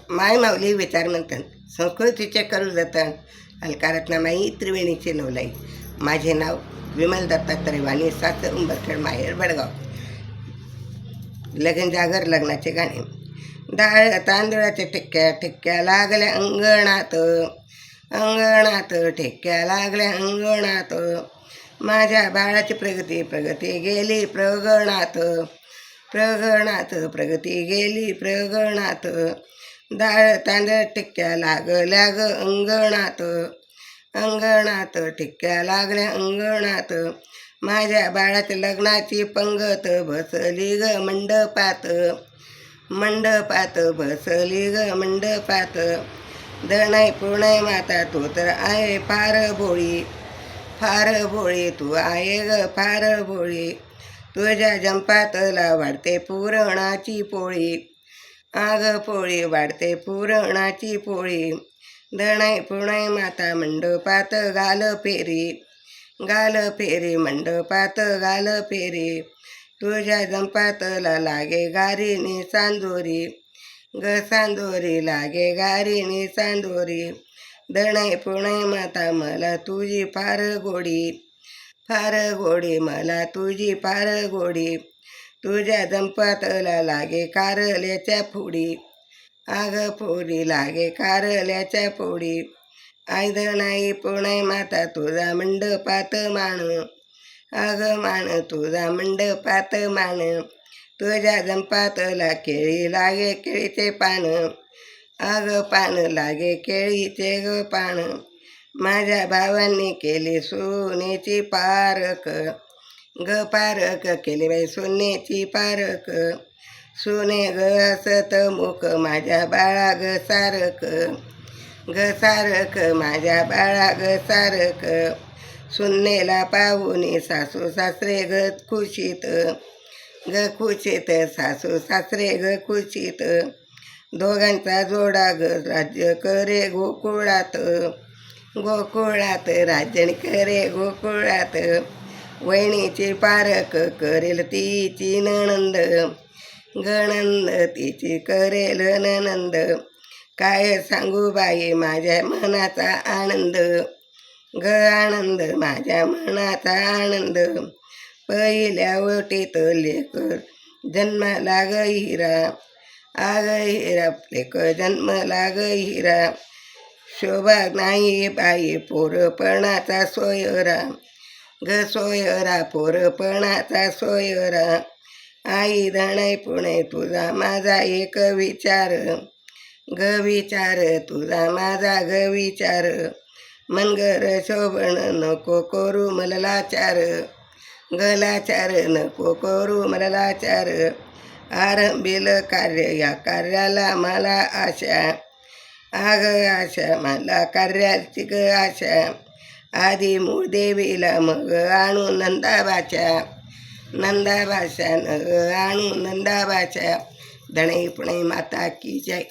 माय माऊली विचारमंथन संस्कृतीचे करू जतन अलकारत्नामाई त्रिवेणीचे नवलाई. माझे नाव विमल दत्तात्रय वाणी, सासर उंबरखेड, माहेर बडगाव. लगन जागर लग्नाचे गाणे. डाळ तांदळाच्या ठिक्क्या ठिक्क्या लागल्या अंगणात, अंगणात ठिक्क्या लागल्या अंगणात. माझ्या बाळाची प्रगती प्रगती गेली प्रगणात, प्रगणात प्रगती गेली प्रगणात. डाळ तांदळ ठिक्क्या लागल्या ग अंगणात, अंगणात ठिक्क्या लागल्या अंगणात. माझ्या बाळाच्या लग्नाची पंगत बसली ग मंडपात, मंडपात बसली ग मंडपात. दणाई पुणय माता तू तर आहे फार भोळी, फार भोळी तू आहे ग फार भोळी. तुझ्या जंपातला वाढते पुरणाची पोळी, आग पोळी वाढते पुरणाची पोळी. दणाई पुणय माता मंडपात घाल फेरी, घाल फेरी मंडपात घाल फेरी. तुझ्या जंपातला लागे गारीनी चांदोरी, ग चांदोरी लागे गारीनी चांदोरी. दणाई पुणय माता मला तुझी फार गोडी, फार गोडी मला तुझी फार गोडी. तुझ्या जंपातला लागे कारल्याच्या फोडी, आग फोडी लागे कारल्याच्या फोडी. आयद नाही पुणय माता तुझा मंडपात मान, आग मान तुझा मंडपात मान. तुझ्या जंपातला केळी लागे केळीचे पान, आग पान लागे केळीचे ग पान. माझ्या भावांनी केली सोन्याची पारक, ग पारक केली बाई सोन्याची पारक. सोने ग असत मुख माझ्या बाळा ग सारक, ग सारक माझ्या बाळा ग सारक. सुन्नेला पाहुणे सासू सासरे ग खुशीत, ग खुशीत सासू सासरे ग खुशीत. दोघांचा जोडा ग राज्य करे गोकुळात, गोकुळात राज्य करे गोकुळात. वहिनीची पारक करेल तिची नणंद, गणंद तिची करेल नणंद. काय सांगू बाई माझ्या मनाचा आनंद, ग आनंद माझ्या मनाचा आनंद. पहिल्या ओटीत लेकर जन्माला ग हिरा, आग हिरा लेकर जन्मला ग हिरा. शोभा नाही बाई पोरपणाचा सोयरा, ग सोयरा पोरपणाचा सोयरा. आई दणाई पुणे तुझा माझा एक विचार, ग विचार तुझा माझा ग विचार. मनगर शोभण नको करू मला लाचार, ग लाचार नको करू मला लाचार. आरंभील कार्य या कार्याला मला आशा, आग आशा मला कार्याची ग आशा. आधी मूळ देवीला मग आणू नंदाबाच्या, नंदाबाच्या न आणू नंदाबाच्या. दणाई पुणे माता की जय.